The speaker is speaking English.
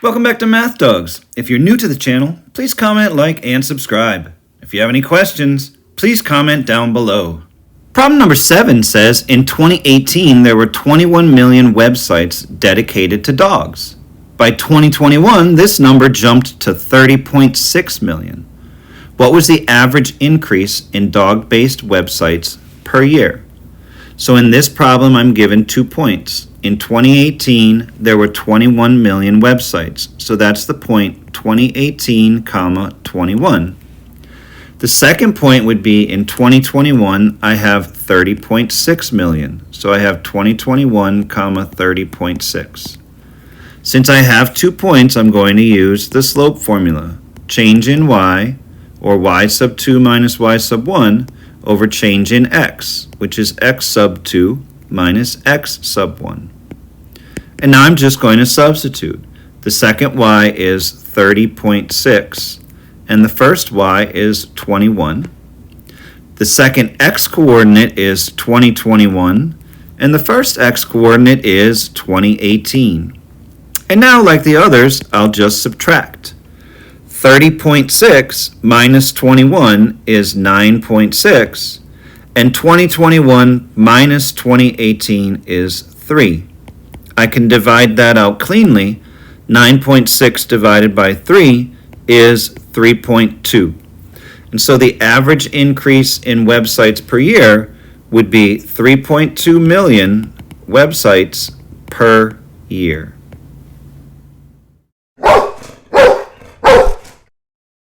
Welcome back to Math Dogs. If you're new to the channel, please comment, like, and subscribe. If you have any questions, please comment down below. Problem number 7 says, in 2018, there were 21 million websites dedicated to dogs. By 2021, this number jumped to 30.6 million. What was the average increase in dog-based websites per year? So in this problem, I'm given 2 points. In 2018, there were 21 million websites. So that's the point, 2018, 21. The second point would be in 2021, I have 30.6 million. So I have 2021, 30.6. Since I have 2 points, I'm going to use the slope formula. Change in y, or y sub 2 minus y sub 1, over change in x, which is x sub 2 minus x sub 1. And now I'm just going to substitute. The second y is 30.6, and the first y is 21. The second x coordinate is 2021, and the first x coordinate is 2018. And now, like the others, I'll just subtract. 30.6 minus 21 is 9.6, and 2021 minus 2018 is 3. I can divide that out cleanly. 9.6 divided by 3 is 3.2. And so the average increase in websites per year would be 3.2 million websites per year.